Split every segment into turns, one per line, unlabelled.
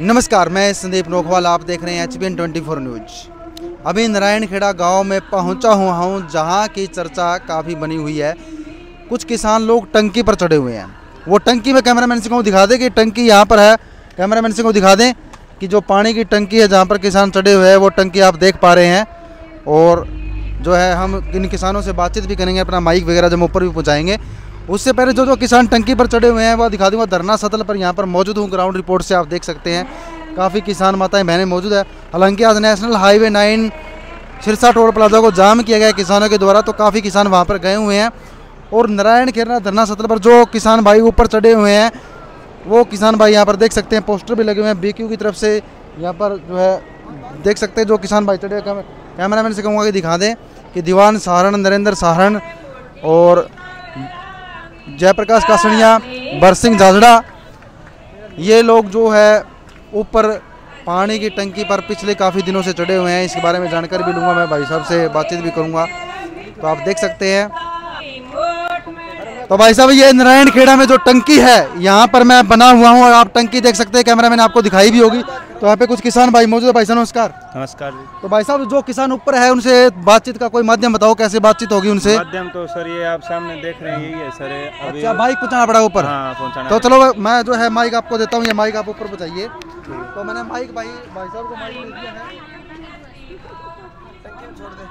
नमस्कार, मैं संदीप नोखवाल, आप देख रहे हैं HBN 24 न्यूज। अभी नारायणखेड़ा गांव में पहुंचा हुआ हूं, जहां की चर्चा काफ़ी बनी हुई है। कुछ किसान लोग टंकी पर चढ़े हुए हैं। वो टंकी में कैमरामैन से को दिखा दें कि टंकी यहां पर है। कैमरामैन से को दिखा दें कि जो पानी की टंकी है जहां पर किसान चढ़े हुए हैं, वो टंकी आप देख पा रहे हैं। और जो है हम इन किसानों से बातचीत भी करेंगे, अपना माइक वगैरह जब ऊपर भी पहुँचाएँगे। उससे पहले जो किसान टंकी पर चढ़े हुए हैं वो दिखा दूंगा। धरना स्थल पर यहाँ पर मौजूद हूँ। ग्राउंड रिपोर्ट से आप देख सकते हैं काफ़ी किसान माताएं बहनें मौजूद है। हालांकि आज national highway 9 Sirsa toll plaza को जाम किया गया किसानों के द्वारा, तो काफ़ी किसान वहाँ पर गए हुए हैं। और नारायणखेड़ा धरना स्थल पर जो किसान भाई ऊपर चढ़े हुए हैं, वो किसान भाई यहाँ पर देख सकते हैं पोस्टर भी लगे हुए हैं BQ की तरफ से। यहाँ पर जो है देख सकते हैं जो किसान भाई चढ़े। कैमरामैन से कहूँगा कि दिखा दें कि दीवान सहारण, नरेंद्र सहारण और जयप्रकाश कासड़िया, बरसिंह झाझड़ा, ये लोग जो है ऊपर पानी की टंकी पर पिछले काफ़ी दिनों से चढ़े हुए हैं। इसके बारे में जानकारी भी लूँगा, मैं भाई साहब से बातचीत भी करूँगा। तो आप देख सकते हैं। तो भाई साहब, ये नारायणखेड़ा में जो टंकी है यहाँ पर मैं बना हुआ हूँ और आप टंकी देख सकते हैं। कैमरा मैंने आपको दिखाई भी होगी। तो यहाँ पे कुछ किसान भाई मौजूद है। भाई साहब नमस्कार।
नमस्कार जी।
तो भाई साहब, जो किसान ऊपर है उनसे बातचीत का कोई माध्यम बताओ, कैसे बातचीत होगी उनसे?
माध्यम तो सर ये आप सामने देख रहे हैं, यही है सर। अभी
अच्छा, माइक पहुँचाना पड़ा ऊपर?
हाँ, पहुँचाना।
तो चलो मैं जो है माइक आपको देता हूँ, ये माइक आप ऊपर पहुँचाइए। तो मैंने माइक भाई साहब को माइक दे दिया है। छोड़ दे।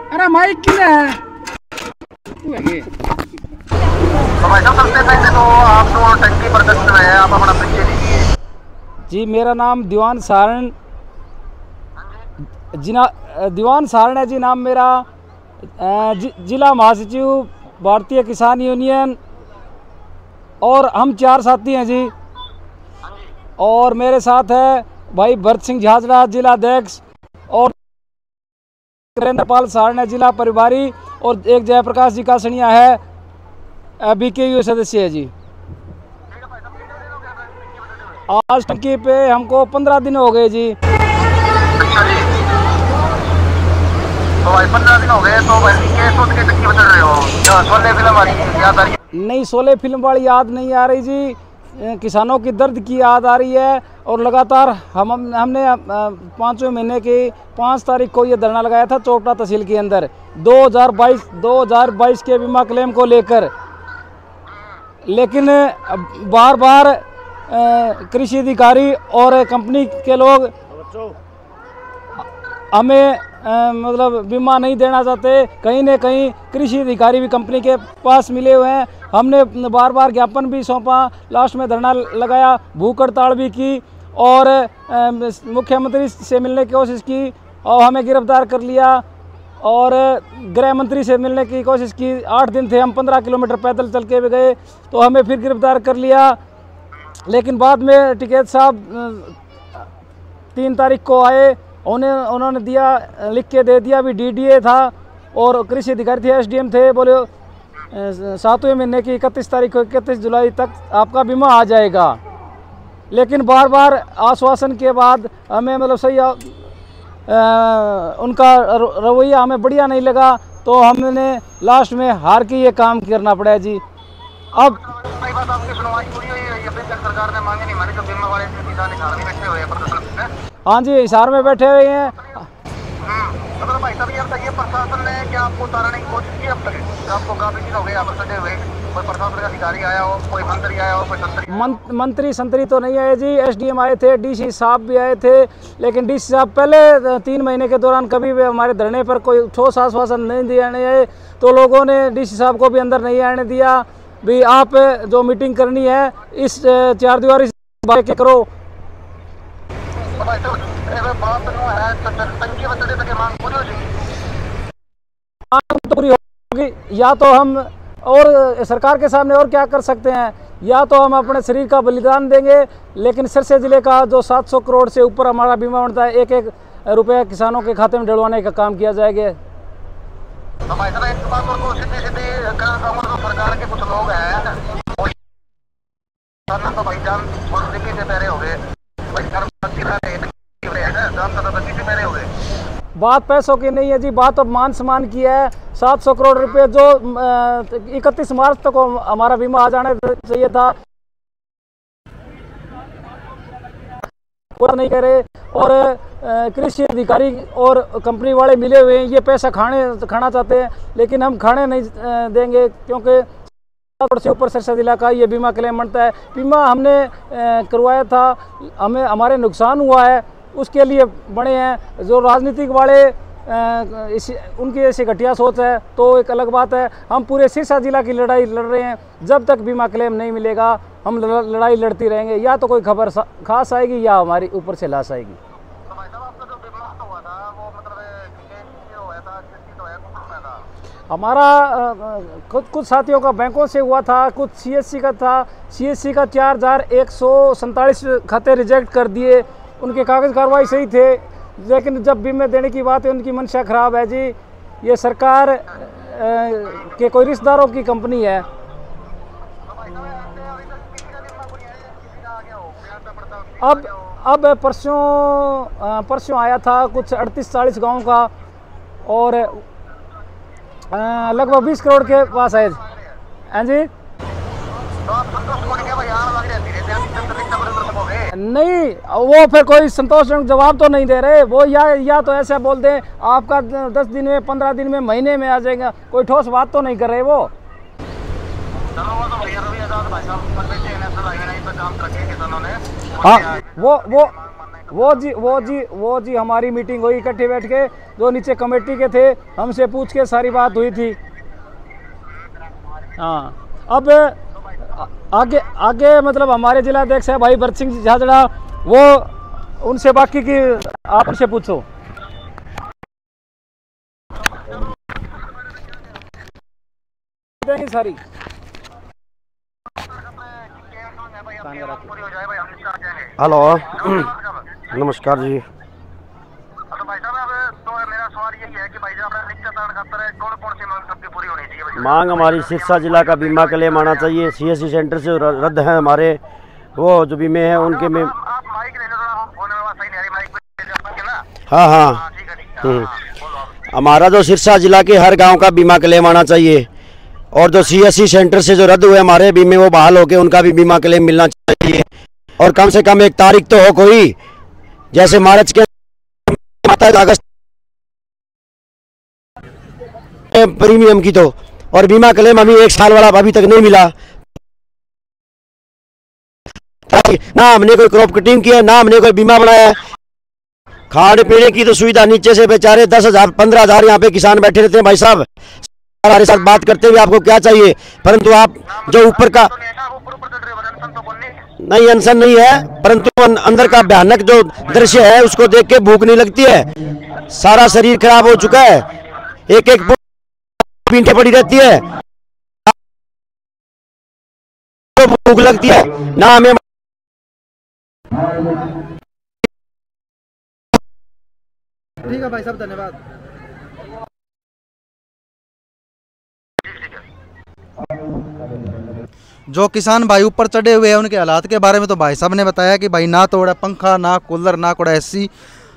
अरे माइक किधर है?
तो भाई साहब सबसे पहले तो आप तो टंकी पर दस्त में है, आप अपना परिचय दीजिए।
जी, मेरा नाम दीवान सहारण दीवान सहारण है जी, नाम मेरा। जिला महासचिव भारतीय किसान यूनियन, और हम 4 साथी हैं जी। और मेरे साथ है भाई बरसिंह झाझड़ा जिला अध्यक्ष, और नरेंद्र सहारण है जिला प्रभारी, और एक जयप्रकाश जी कासड़िया है BKU सदस्य है जी। आज टंकी पे हमको 15 दिन हो गए जी।
अच्छा जी, तो भाई 15 दिन हो गए, तो भाई ये सोच के टंकी बदल रहे हो क्या? सोले फिल्म वाली याद आ रही है?
नहीं, शोले फिल्म वाली याद नहीं आ रही जी। किसानों की दर्द की याद आ रही है। और लगातार हमने 5वें महीने की 5 तारीख को ये धरना लगाया था चोपड़ा तहसील के अंदर 2022 के बीमा क्लेम को लेकर। लेकिन बार बार कृषि अधिकारी और कंपनी के लोग हमें मतलब बीमा नहीं देना चाहते। कहीं न कहीं कृषि अधिकारी भी कंपनी के पास मिले हुए हैं। हमने बार बार ज्ञापन भी सौंपा, लास्ट में धरना लगाया, भूख हड़ताल भी की, और मुख्यमंत्री से मिलने की कोशिश की और हमें गिरफ्तार कर लिया, और गृह मंत्री से मिलने की कोशिश की। 8 दिन थे, हम 15 किलोमीटर पैदल चल के भी गए, तो हमें फिर गिरफ्तार कर लिया। लेकिन बाद में टिकैत साहब 3 तारीख को आए, उन्होंने दिया, लिख के दे दिया। भी DDA था और कृषि अधिकारी थे, SDM थे। बोले 7वें महीने की 31 तारीख को 31 जुलाई तक आपका बीमा आ जाएगा। लेकिन बार बार आश्वासन के बाद हमें मतलब सही उनका रवैया हमें बढ़िया नहीं लगा, तो हमने लास्ट में हार के ये काम करना पड़ा जी। अब
भाई बात आपकी सुनवाई पूरी हुई है? अभी तक सरकार ने मांगे नहीं मानी, जो बीमा वाले किसान हिसार में बैठे हुए हैं प्रदर्शन में।
हाँ जी, हिसार में बैठे हुए हैं।
तो भाई साहब ये बताइए, प्रशासन ने क्या आपको उतारने की कोशिश की अब तक? आपको काफी दिन हो गए आप सजे हुए, कोई प्रशासन का अधिकारी आया हो, कोई मंत्री आया हो, कोई
मंत्री संतरी तो नहीं आए जी। SDM आए थे, DC साहब भी आए थे, लेकिन DC साहब पहले 3 महीने के दौरान कभी भी हमारे धरने पर कोई ठोस आश्वासन नहीं दिया नहीं आए, तो लोगों ने DC साहब को भी अंदर नहीं आने दिया। भी आप जो मीटिंग करनी है इस चार दीवारी से करो।
तो भाई साहब बात नो है तो टंकी बचने तक मांग पूरी हो जाएगी।
मांग तो पूरी होगी, या तो हम और सरकार के सामने और क्या कर सकते हैं, या तो हम अपने शरीर का बलिदान देंगे, लेकिन सिरसा जिले का जो 700 करोड़ से ऊपर हमारा बीमा बनता है, एक एक रुपया किसानों के खाते में डलवाने का काम किया जाएगा।
तो भाई साहब एक बात और सीधी सीधी तो सरकार के कुछ लोग हैं तो भाईजान दिल्ली से पैरे हो गए,
बात पैसों की नहीं है जी, बात अब मान सम्मान की है। 700 करोड़ रुपए जो 31 मार्च तक हमारा बीमा आ जाना चाहिए था, पूरा नहीं करे। और कृषि अधिकारी और कंपनी वाले मिले हुए हैं, ये पैसा खाना चाहते हैं, लेकिन हम खाने नहीं देंगे, क्योंकि से ऊपर सिरसा जिला का ये बीमा क्लेम बनता है। बीमा हमने करवाया था, हमें हमारे नुकसान हुआ है, उसके लिए बने हैं। जो राजनीतिक वाले उनकी ऐसी घटिया सोच है तो एक अलग बात है। हम पूरे सिरसा जिला की लड़ाई लड़ रहे हैं, जब तक बीमा क्लेम नहीं मिलेगा हम लड़ाई लड़ती रहेंगे। या तो कोई खबर खास आएगी या हमारी ऊपर से लाश आएगी।
तो भाई साहब आपका जो बीमा हुआ था वो मतलब हुआ था, किसकी तो है,
हमारा कुछ साथियों का बैंकों से हुआ था, कुछ सीएससी का था। सीएससी का 4147 खाते रिजेक्ट कर दिए, उनके कागज़ कार्रवाई सही थे, लेकिन जब बीमे देने की बात है उनकी मंशा खराब है जी। ये सरकार के कोई रिश्तेदारों की कंपनी है। अब परसों आया था कुछ 38-40 गाँव का, और लगभग 20 करोड़ के पास है। हाँ जी, नहीं वो फिर कोई संतोषजनक जवाब तो नहीं दे रहे वो, या तो ऐसा बोल दें आपका 10 दिन में, 15 दिन में, महीने में आ जाएगा, कोई ठोस बात तो नहीं कर रहे वो। हाँ, वो जी हमारी मीटिंग हुई इकट्ठे बैठ के, जो नीचे कमेटी के थे हमसे पूछ के सारी बात हुई थी। हाँ, अब आगे मतलब हमारे जिला अध्यक्ष है भाई भरत सिंह झाझड़ा, वो उनसे बाकी की आप उनसे पूछो। सारी
हेलो नमस्कार जी।
तो भाई साहब तो मेरा सवाल यही है कि भाई साहब कौन सी मांग सबकी पूरी होनी चाहिए?
मांग हमारी सिरसा जिला का बीमा क्लेम आना चाहिए। सीएससी सेंटर से रद्द है हमारे वो जो बीमे हैं उनके में।
आप माइक ले लो, सही नहीं आ रही माइक ना।
हाँ
ठीक है।
हमारा जो सिरसा जिला के हर गांव का बीमा क्लेम आना चाहिए, और जो सीएससी सेंटर से जो रद्द हुए हमारे बीमे वो बहाल होके उनका भी बीमा क्लेम मिलना चाहिए। और कम से कम एक तारीख तो हो कोई, जैसे मार्च के अगस्त प्रीमियम की, तो और बीमा क्लेम अभी 1 साल वाला अभी तक नहीं मिला। ना हमने कोई क्रॉप कटिंग किया, ना हमने कोई बीमा बनाया। खाने पीने की तो सुविधा नीचे से बेचारे 10,000 15,000 यहाँ पे किसान बैठे रहते हैं। भाई साहब हमारे साथ बात करते हुए आपको क्या चाहिए, परंतु आप जो ऊपर का नहीं, अनशन नहीं है, परंतु अंदर का भयानक जो दृश्य है उसको देख के भूख नहीं लगती है। सारा शरीर खराब हो चुका है, एक एक पींठे पड़ी रहती है, तो भूख लगती है ना हमें।
ठीक है भाई साहब, धन्यवाद। जो किसान भाई ऊपर चढ़े हुए हैं उनके हालात के बारे में तो भाई साहब ने बताया कि भाई ना तो उड़ा पंखा, ना कूलर, ना कोड़ा एसी।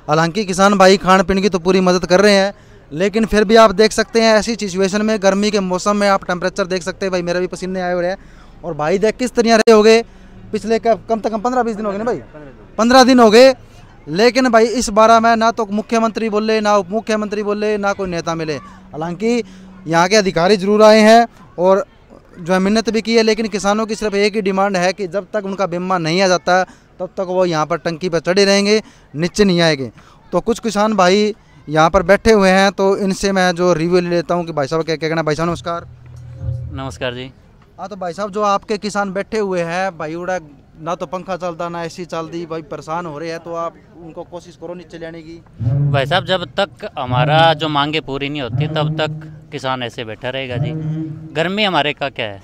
हालांकि किसान भाई खान पीने की तो पूरी मदद कर रहे हैं, लेकिन फिर भी आप देख सकते हैं ऐसी सिचुएशन में, गर्मी के मौसम में आप टेम्परेचर देख सकते हैं। भाई मेरा भी पसीने आए हुए हैं, और भाई देख किस तरह रहे हो गए पिछले कम से कम 15-20 दिन हो गए ना भाई, 15 दिन हो गए। लेकिन भाई इस बार में ना तो मुख्यमंत्री बोले, ना उप मुख्यमंत्री बोले, ना कोई नेता मिले। हालांकि यहाँ के अधिकारी जरूर आए हैं और जो है मिन्नत भी की है, लेकिन किसानों की सिर्फ एक ही डिमांड है कि जब तक उनका बीमा नहीं आ जाता तब तक वो यहाँ पर टंकी पर चढ़े रहेंगे, नीचे नहीं आएंगे। तो कुछ किसान भाई यहाँ पर बैठे हुए हैं, तो इनसे मैं जो रिव्यू ले लेता हूँ कि भाई साहब क्या कहना है। भाई साहब नमस्कार।
नमस्कार जी।
हाँ तो भाई साहब जो आपके किसान बैठे हुए हैं भाई उड़ा ना तो पंखा चलता ना एसी चलती भाई परेशान हो रहे हैं, तो आप उनको कोशिश करो नीचे लाने की।
भाई साहब जब तक हमारा जो मांगे पूरी नहीं होती तब तक किसान ऐसे बैठा रहेगा जी। गर्मी हमारे का क्या है,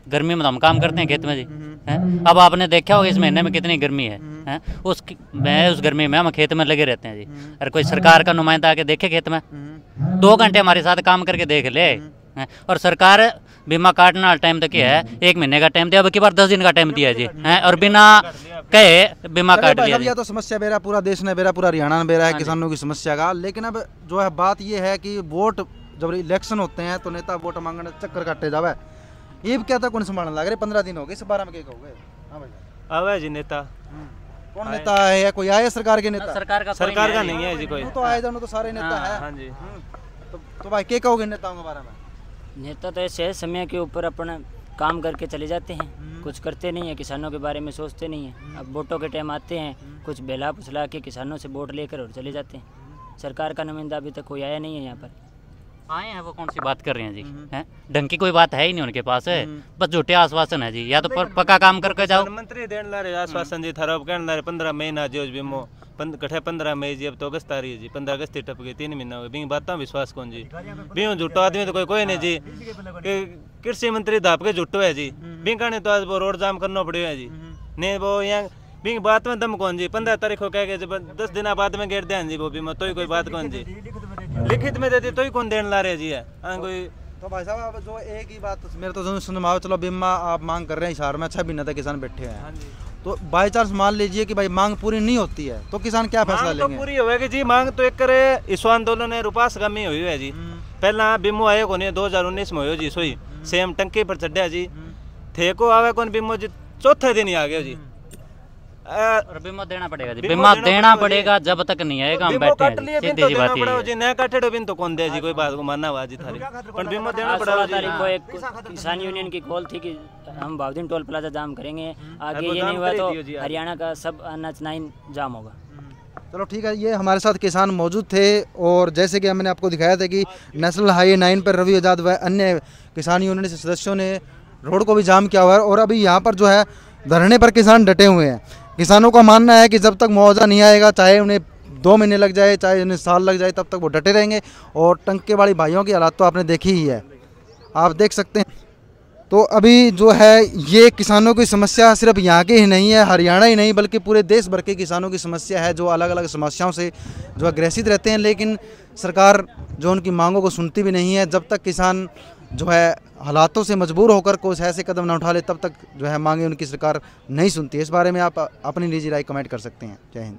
गर्मी में तो हम काम करते हैं खेत में जी हैं। अब आपने देखा होगा इस महीने में कितनी गर्मी है हैं, उस गर्मी में हम खेत में लगे रहते हैं जी। अरे कोई सरकार का नुमाइंदा आके देखे खेत में, 2 घंटे हमारे साथ काम करके देख ले हैं। और सरकार बीमा काटना टाइम तक है, 1 महीने का टाइम दिया, अब की बार 10 दिन का टाइम दिया जी हैं, और बिना कहे बीमा काट दिया जी।
तो समस्या बेरा पूरा देश ने बेरा पूरा हरियाणा ने बेरा है किसानों की समस्या का। लेकिन अब जो है बात ये है कि वोट जब इलेक्शन होते हैं तो नेता वोट मांगने चक्कर काटे जावे। ये क्या था कौन संभालने लग रहे, 15 दिन हो गए, इस बारे में क्या कहोगे? हाँ भाई
आवे जी नेता,
कौन नेता है, कोई आए सरकार के नेता?
सरकार
का नहीं है जी कोई,
तो आए जानो तो सारे नेता है।
हाँ जी।
तो भाई क्या कहोगे नेताओं के बारे में?
नेता तो ऐसे है समय के ऊपर अपना काम करके चले जाते हैं, कुछ करते नहीं है, किसानों के बारे में सोचते नहीं है। अब वोटों के टाइम आते हैं, कुछ बेला फुसला के किसानों से वोट लेकर और चले जाते हैं। सरकार का नुमाइंदा अभी तक कोई आया नहीं है यहाँ पर।
आए हैं वो कौन सी बात कर रहे हैं जी हैं, ढंग की कोई बात है ही नहीं उनके पास है, बस झूठे आश्वासन है जी। या तो पक्का काम करके जाओ।
मंत्री देने ला रहे आश्वासन जी थारा कहने ला रहे 15 महीना जो बीमो कठे 15 मई जी, अब तो अगस्त आ रही है जी, 15 अगस्त टप गई, 3 महीना हो गए। बिंग बात विश्वास कौन जी, बिंग झूठो आदमी तो कोई नहीं जी। कृषि मंत्री धाप के झूठो है जी, बिंग कहने तो आज वो रोड जाम करना पड़ेगा जी। नहीं वो यहाँ बिंग बात में दम कौन जी, 15 तारीख को कह के 10 दिन बाद में गेट दें जी वो बीमा, तो ही कोई बात कौन जी, लिखित में देती तो ही कौन देने ला रहे जी है कोई।
तो भाई साहब अब जो एक ही बात मेरे तो सुनवाओ, चलो बीमा आप मांग कर रहे हैं हिसार में 6 महीने तक किसान बैठे हैं, तो बाई चांस मान लीजिए कि भाई मांग पूरी नहीं होती है तो किसान क्या फैसला लेंगे?
तो पूरी होगी जी मांग तो एक करे इस आंदोलन है रुपास गमी हुई है जी। पहला बीमो आयोग होने 2019 में हो जी, सोई सेम टंकी पर चढ़ा जी, थे को आवे कौन बीमो जी, चौथे दिन ही आ गया जी।
और बीमा देना पड़ेगा जी, बीमा देना पड़ेगा, जब तक नहीं आएगा हम बैठे हैं जी। सीधी सी बात है
जी, नया काटे बिन तो कौन दे जी, कोई बात को मानना हुआ जी थारी, पर बीमा देना पड़ेगा जी।
16 तारीख को एक किसान यूनियन की कॉल थी कि हम बाउदीन टोल प्लाजा जाम करेंगे, आगे ये नहीं हुआ तो हरियाणा का सब अनाज 9 जाम होगा।
चलो ठीक है, ये हमारे साथ किसान मौजूद थे। और जैसे कि मैंने आपको दिखाया था कि नेशनल हाईवे 9 पर रवि आजाद व अन्य किसान यूनियन के सदस्यों ने रोड को भी जाम किया हुआ है, और अभी यहाँ पर जो है धरने पर किसान डटे हुए हैं। किसानों का मानना है कि जब तक मुआवजा नहीं आएगा, चाहे उन्हें 2 महीने लग जाए चाहे उन्हें साल लग जाए, तब तक वो डटे रहेंगे। और टंकेवाड़ी भाइयों की हालात तो आपने देखी ही है, आप देख सकते हैं। तो अभी जो है ये किसानों की समस्या सिर्फ यहाँ की ही नहीं है, हरियाणा ही नहीं बल्कि पूरे देश भर के किसानों की समस्या है, जो अलग अलग समस्याओं से जो है ग्रसित रहते हैं। लेकिन सरकार जो उनकी मांगों को सुनती भी नहीं है। जब तक किसान जो है हालातों से मजबूर होकर कुछ ऐसे कदम न उठा ले, तब तक जो है मांगे उनकी सरकार नहीं सुनती है। इस बारे में आप अपनी निजी राय कमेंट कर सकते हैं। जय हिंद।